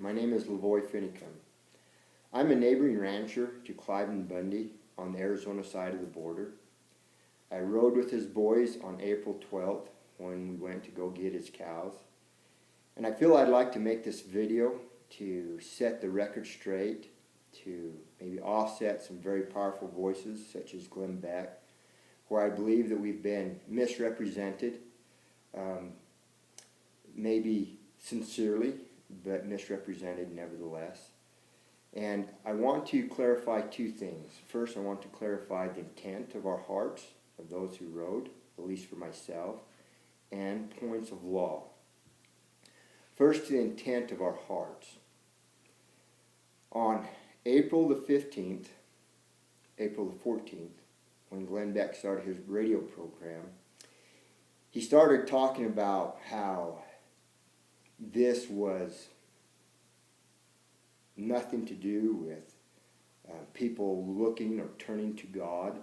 My name is LaVoy Finicum. I'm a neighboring rancher to Clive and Bundy on the Arizona side of the border. I rode with his boys on April 12th when we went to go get his cows. And I feel I'd like to make this video to set the record straight, to maybe offset some very powerful voices such as Glenn Beck, where I believe that we've been misrepresented, maybe sincerely, but misrepresented nevertheless. And I want to clarify two things. First, I want to clarify the intent of our hearts, of those who rode, at least for myself, and points of law. First, the intent of our hearts. On April the 15th, April the 14th, when Glenn Beck started his radio program, he started talking about how this was nothing to do with people looking or turning to God,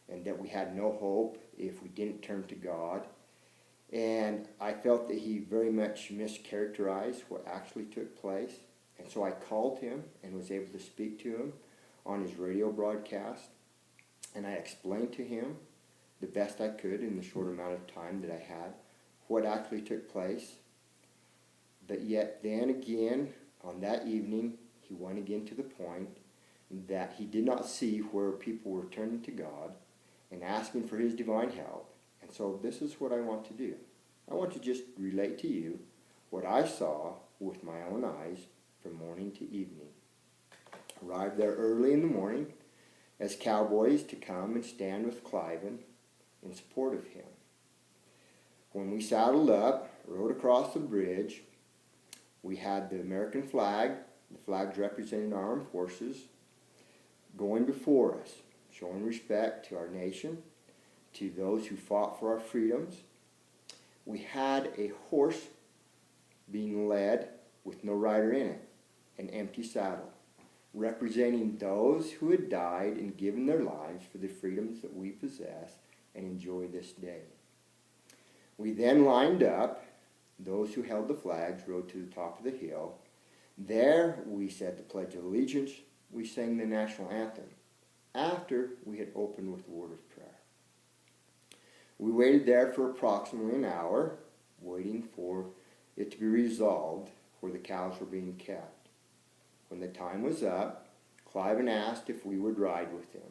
and that we had no hope if we didn't turn to God. And I felt that he very much mischaracterized what actually took place. And so I called him and was able to speak to him on his radio broadcast. And I explained to him the best I could in the short amount of time that I had what actually took place. But yet then again, on that evening, he went again to the point that he did not see where people were turning to God and asking for his divine help. And so this is what I want to do. I want to just relate to you what I saw with my own eyes from morning to evening. Arrived there early in the morning as Cowboys to come and stand with Cliven in support of him. When we saddled up, rode across the bridge, we had the American flag, the flags representing our armed forces, going before us, showing respect to our nation, to those who fought for our freedoms. We had a horse being led with no rider in it, an empty saddle, representing those who had died and given their lives for the freedoms that we possess and enjoy this day. We then lined up. Those who held the flags rode to the top of the hill. There we said the Pledge of Allegiance. We sang the national anthem after we had opened with the word of prayer. We waited there for approximately an hour, waiting for it to be resolved where the cows were being kept. When the time was up, Cliven asked if we would ride with him,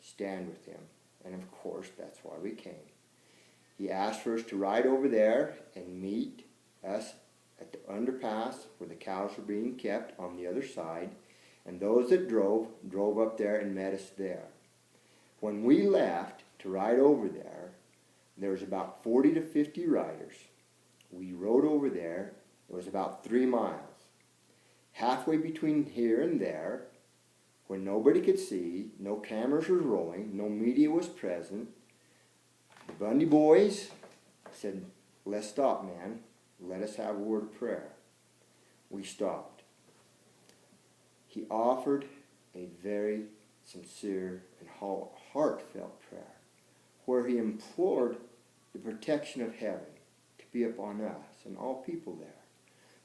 stand with him, and of course that's why we came. He asked for us to ride over there and meet us at the underpass where the cows were being kept on the other side, and those that drove up there and met us there. When we left to ride over there, there was about 40 to 50 riders. We rode over there. It was about 3 miles. Halfway between here and there, when nobody could see, no cameras were rolling, no media was present, the Bundy boys said, "Let's stop, man. Let us have a word of prayer." We stopped. He offered a very sincere and heartfelt prayer where he implored the protection of heaven to be upon us and all people there,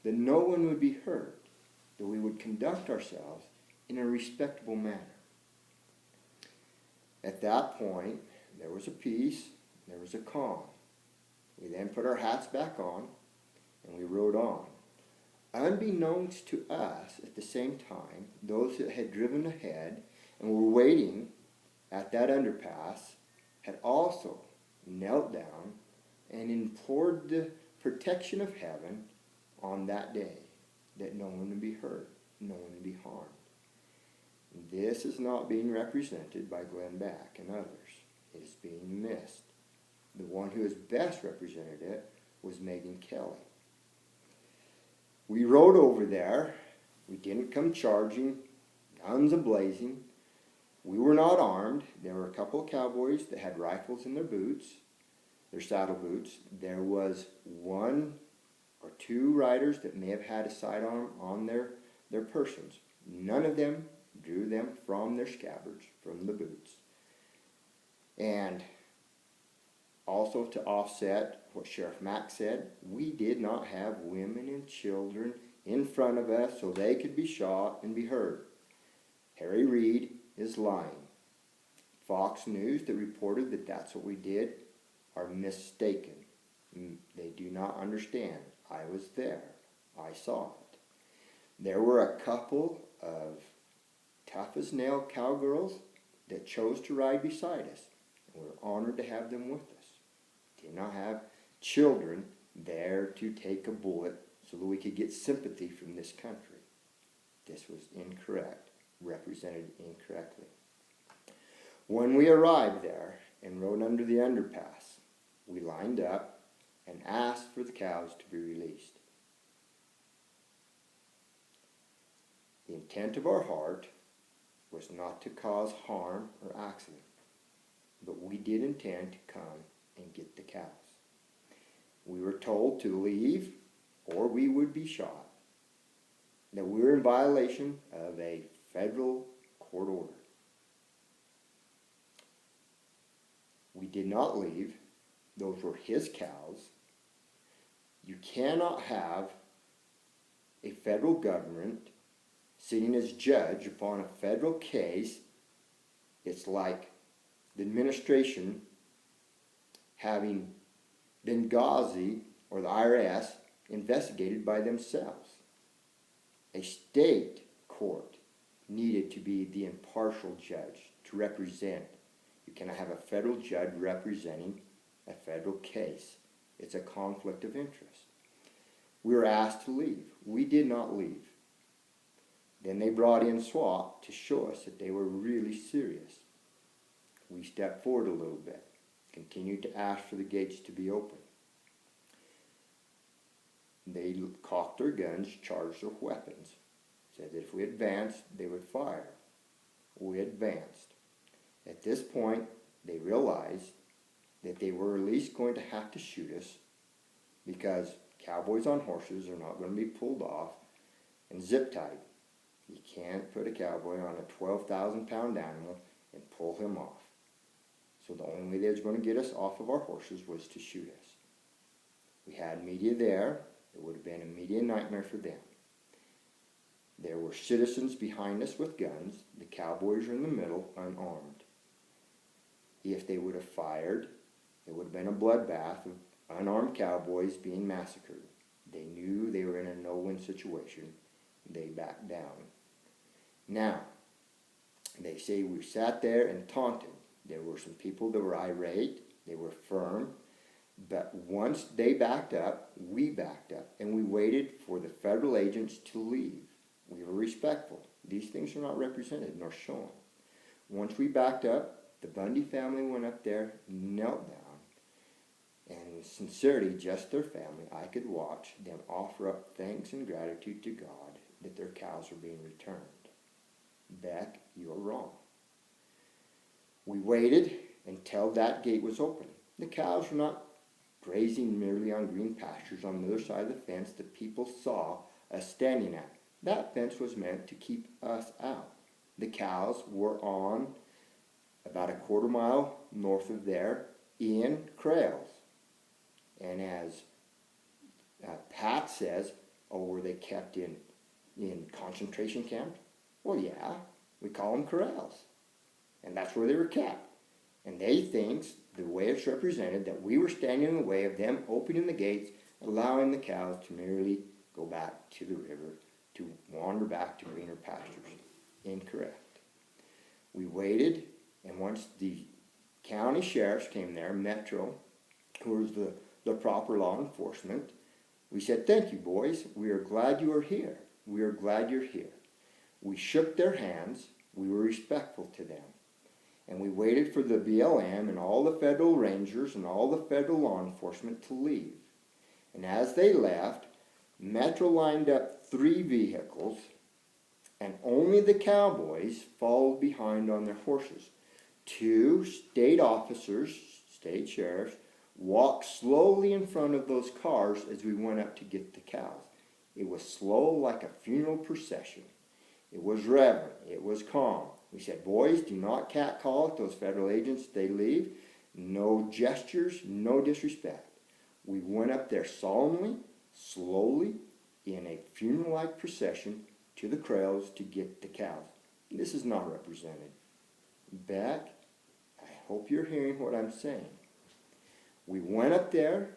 that no one would be hurt, that we would conduct ourselves in a respectable manner. At that point, there was a peace, there was a calm. We then put our hats back on and we rode on. Unbeknownst to us, at the same time, those that had driven ahead and were waiting at that underpass had also knelt down and implored the protection of heaven on that day, that no one would be hurt, no one would be harmed. This is not being represented by Glenn Beck and others. It is being missed. The one who has best represented it was Megan Kelly. We rode over there. We didn't come charging, guns a-blazing. We were not armed. There were a couple of cowboys that had rifles in their boots, their saddle boots. There was 1 or 2 riders that may have had a sidearm on their persons. None of them drew them from their scabbards, from the boots. And also to offset what Sheriff Mack said, we did not have women and children in front of us so they could be shot and be heard. Harry Reid is lying. Fox News that reported that that's what we did are mistaken. They do not understand. I was there. I saw it. There were a couple of tough-as-nail cowgirls that chose to ride beside us. And we're honored to have them with us. Did not have children there to take a bullet so that we could get sympathy from this country. This was incorrect, represented incorrectly. When we arrived there and rode under the underpass, we lined up and asked for the cows to be released. The intent of our heart was not to cause harm or accident, but we did intend to come and get the cows. We were told to leave or we would be shot, that we were in violation of a federal court order. We did not leave. Those were his cows. You cannot have a federal government sitting as judge upon a federal case. It's like the administration having Benghazi or the IRS investigated by themselves. A state court needed to be the impartial judge to represent. You cannot have a federal judge representing a federal case. It's a conflict of interest. We were asked to leave. We did not leave. Then they brought in SWAT to show us that they were really serious. We stepped forward a little bit, continued to ask for the gates to be open. They cocked their guns, charged their weapons, said that if we advanced, they would fire. We advanced. At this point, they realized that they were at least going to have to shoot us because cowboys on horses are not going to be pulled off and zip-tied. You can't put a cowboy on a 12,000-pound animal and pull him off. So the only way they was going to get us off of our horses was to shoot us. We had media there. It would have been a media nightmare for them. There were citizens behind us with guns. The cowboys were in the middle, unarmed. If they would have fired, it would have been a bloodbath of unarmed cowboys being massacred. They knew they were in a no-win situation. They backed down. Now, they say we sat there and taunted. There were some people that were irate. They were firm. But once they backed up, we backed up. And we waited for the federal agents to leave. We were respectful. These things are not represented nor shown. Once we backed up, the Bundy family went up there, knelt down, and in sincerity, just their family, I could watch them offer up thanks and gratitude to God that their cows were being returned. Beck, you're wrong. We waited until that gate was open. The cows were not grazing merely on green pastures on the other side of the fence that people saw us standing at. That fence was meant to keep us out. The cows were on about a quarter mile north of there in kraals. And as Pat says, oh, were they kept in concentration camps? Well, yeah, we call them corrals. And that's where they were kept. And they think, the way it's represented, that we were standing in the way of them opening the gates, allowing the cows to merely go back to the river, to wander back to greener pastures. Incorrect. We waited, and once the county sheriffs came there, Metro, who was the proper law enforcement, we said, thank you, boys. We are glad you are here. We are glad you're here. We shook their hands. We were respectful to them. And we waited for the BLM and all the federal rangers and all the federal law enforcement to leave. And as they left, Metro lined up 3 vehicles, and only the Cowboys followed behind on their horses. 2 state officers, state sheriffs, walked slowly in front of those cars as we went up to get the cows. It was slow like a funeral procession. It was reverent. It was calm. We said, boys, do not catcall at those federal agents. They leave. No gestures, no disrespect. We went up there solemnly, slowly, in a funeral-like procession to the kraals to get the cows. This is not represented. Beck, I hope you're hearing what I'm saying. We went up there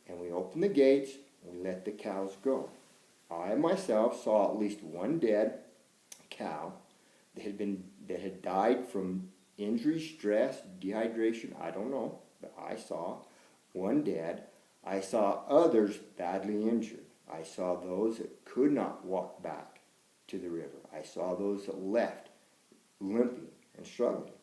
and we opened the gates and we let the cows go. I myself saw at least one dead cow that had died from injury, stress, dehydration, I don't know, but I saw one dead. I saw others badly injured. I saw those that could not walk back to the river. I saw those that left limping and struggling.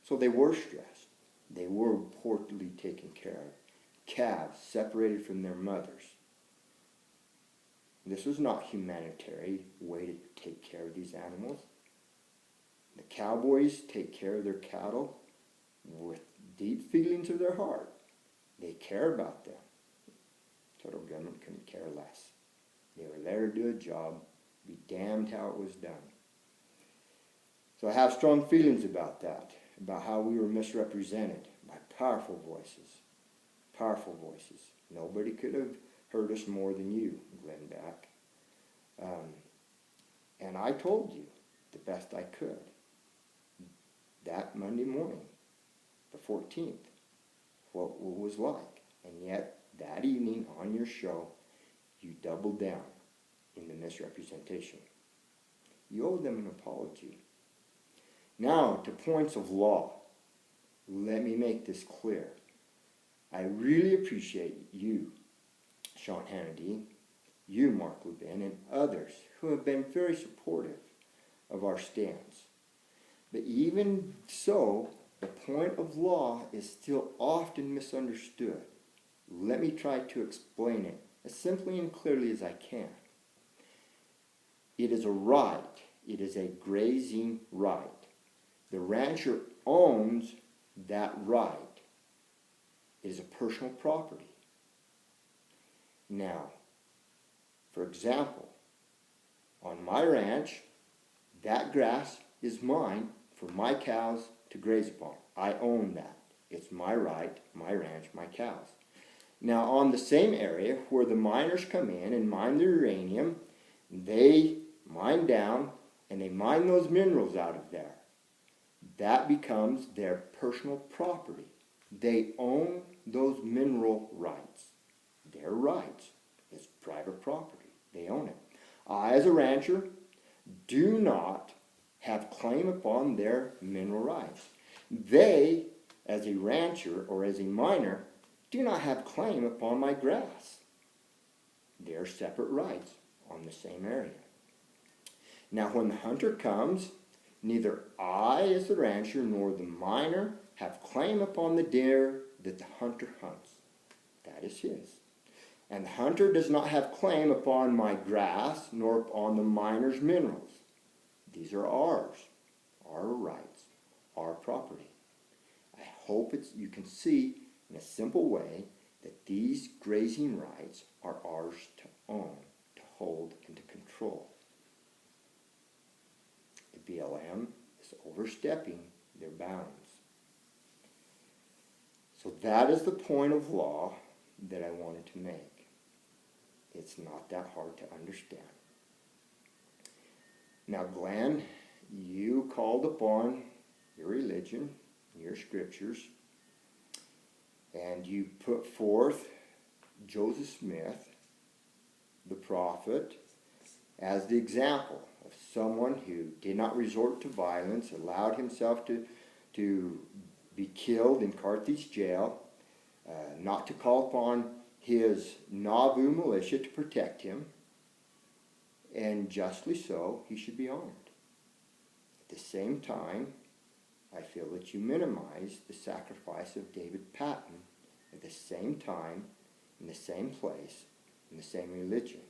So they were stressed. They were poorly taken care of. Calves separated from their mothers. This was not a humanitarian way to take care of these animals. The Cowboys take care of their cattle with deep feelings of their heart. They care about them. Federal government couldn't care less. They were there to do a job. Be damned how it was done. So I have strong feelings about that, about how we were misrepresented by powerful voices. Powerful voices. Nobody could have hurt us more than you, Glenn Beck. And I told you the best I could that Monday morning, the 14th, what it was like. And yet, that evening on your show, you doubled down in the misrepresentation. You owe them an apology. Now, to points of law. Let me make this clear. I really appreciate you, Sean Hannity, you, Mark Lubin, and others who have been very supportive of our stance. But even so, the point of law is still often misunderstood. Let me try to explain it as simply and clearly as I can. It is a right. It is a grazing right. The rancher owns that right. It is a personal property. Now, for example, on my ranch, that grass is mine for my cows to graze upon. I own that. It's my right, my ranch, my cows. Now, on the same area where the miners come in and mine the uranium, they mine down and they mine those minerals out of there. That becomes their personal property. They own those mineral rights. Their rights. It's private property. They own it. I, as a rancher, do not have claim upon their mineral rights. They, as a rancher or as a miner, do not have claim upon my grass. They are separate rights on the same area. Now, when the hunter comes, neither I, as the rancher, nor the miner have claim upon the deer that the hunter hunts. That is his. And the hunter does not have claim upon my grass, nor upon the miner's minerals. These are ours, our rights, our property. I hope you can see in a simple way that these grazing rights are ours to own, to hold, and to control. The BLM is overstepping their bounds. So that is the point of law that I wanted to make. It's not that hard to understand. Now, Glenn, you called upon your religion, your scriptures, and you put forth Joseph Smith, the prophet, as the example of someone who did not resort to violence, allowed himself to be killed in Carthage jail, not to call upon his Nauvoo militia to protect him, and justly so, he should be honored. At the same time, I feel that you minimize the sacrifice of David Patton at the same time, in the same place, in the same religion.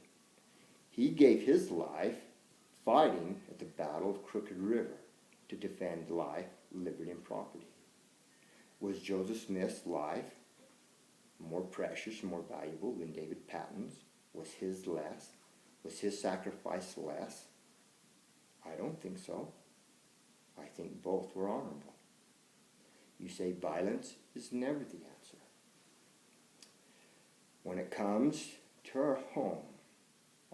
He gave his life fighting at the Battle of Crooked River to defend life, liberty, and property. Was Joseph Smith's life more precious, more valuable than David Patton's? Was his less? Was his sacrifice less? I don't think so. I think both were honorable. You say violence is never the answer. When it comes to our home,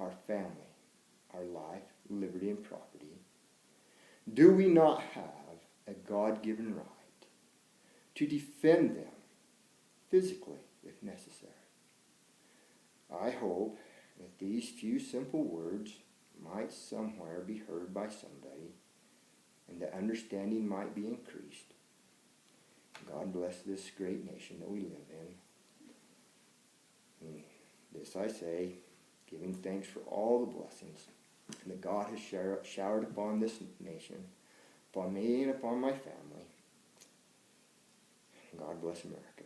our family, our life, liberty, and property, do we not have a God-given right to defend them physically if necessary? I hope that these few simple words might somewhere be heard by somebody, and the understanding might be increased. God bless this great nation that we live in. And this I say, giving thanks for all the blessings that God has showered upon this nation, upon me and upon my family. God bless America.